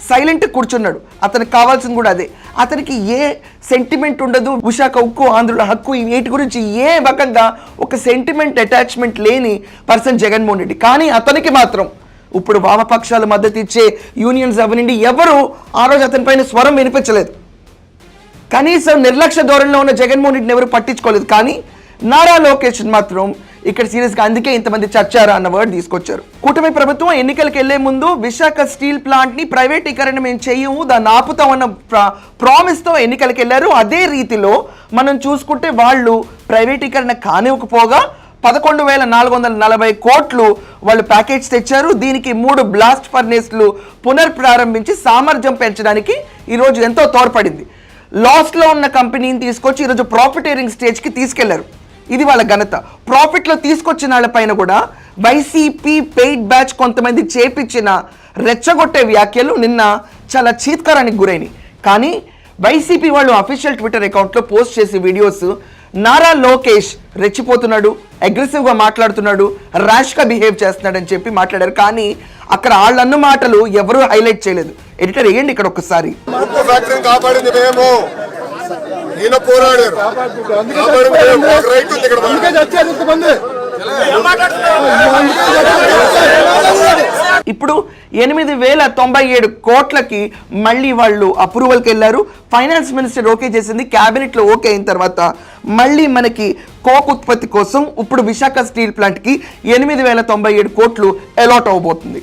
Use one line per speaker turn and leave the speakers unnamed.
Silent కూర్చున్నాడు. అతనికి కావాల్సింది కూడా అదే. అతనికి ఏ సెంటిమెంట్ ఉండదు, విశాఖ ఉక్కు ఆంధ్రుల హక్కు వీటి గురించి ఏ రకంగా ఒక సెంటిమెంట్ అటాచ్మెంట్ లేని పర్సన్ జగన్మోహన్ రెడ్డి. కానీ అతనికి మాత్రం ఇప్పుడు వామపక్షాలు మద్దతు ఇచ్చే యూనియన్స్ అవనండి ఎవరు ఆ రోజు అతని పైన స్వరం వినిపించలేదు. కనీసం నిర్లక్ష్య ధోరణిలో ఉన్న జగన్మోహన్ రెడ్డిని ఎవరు పట్టించుకోలేదు. కానీ నారా లోకేష్ మాత్రం ఇక్కడ సీరియస్గా అందుకే ఇంతమంది చచ్చారా అన్న వర్డ్ తీసుకొచ్చారు. కూటమి ప్రభుత్వం ఎన్నికలకు వెళ్లే ముందు విశాఖ స్టీల్ ప్లాంట్ని ప్రైవేటీకరణ మేము చేయము, దాన్ని ఆపుతామన్న ప్రామిస్తో ఎన్నికలకు వెళ్ళారు. అదే రీతిలో మనం చూసుకుంటే వాళ్ళు ప్రైవేటీకరణ కానివ్వకపోగా 11,440 కోట్లు వాళ్ళు ప్యాకేజ్ తెచ్చారు. దీనికి 3 బ్లాస్ట్ ఫర్నేస్లు పునర్ప్రారంభించి సామర్థ్యం పెంచడానికి ఈరోజు ఎంతో తోడ్పడింది. లాస్లో ఉన్న కంపెనీని తీసుకొచ్చి ఈరోజు ప్రాఫిటేరింగ్ స్టేజ్కి తీసుకెళ్లారు. ఇది వాళ్ళ ఘనత. ప్రాఫిట్లో తీసుకొచ్చిన వాళ్ళపైన కూడా వైసీపీ పెయిడ్ బ్యాచ్ కొంతమంది చేపించిన రెచ్చగొట్టే వ్యాఖ్యలు నిన్న చాలా చీత్కారానికి గురైనవి. కానీ వైసీపీ వాళ్ళు అఫీషియల్ ట్విట్టర్ అకౌంట్లో పోస్ట్ చేసే వీడియోస్ నారా లోకేష్ రెచ్చిపోతున్నాడు, అగ్రెసివ్గా మాట్లాడుతున్నాడు, ర్యాష్గా బిహేవ్ చేస్తున్నాడు అని చెప్పి మాట్లాడారు. కానీ అక్కడ వాళ్ళన్న మాటలు ఎవరూ హైలైట్ చేయలేదు. ఎడిటర్ వేయండి ఇక్కడ ఒక్కసారి. ఇప్పుడు 8,097 కోట్లకి మళ్ళీ వాళ్ళు అప్రూవల్కి వెళ్ళారు. ఫైనాన్స్ మినిస్టర్ ఓకే చేసింది, క్యాబినెట్లో ఓకే అయిన తర్వాత మళ్ళీ మనకి కోక్ ఉత్పత్తి కోసం ఇప్పుడు విశాఖ స్టీల్ ప్లాంట్కి 8,097 కోట్లు అలాట్ అవబోతుంది.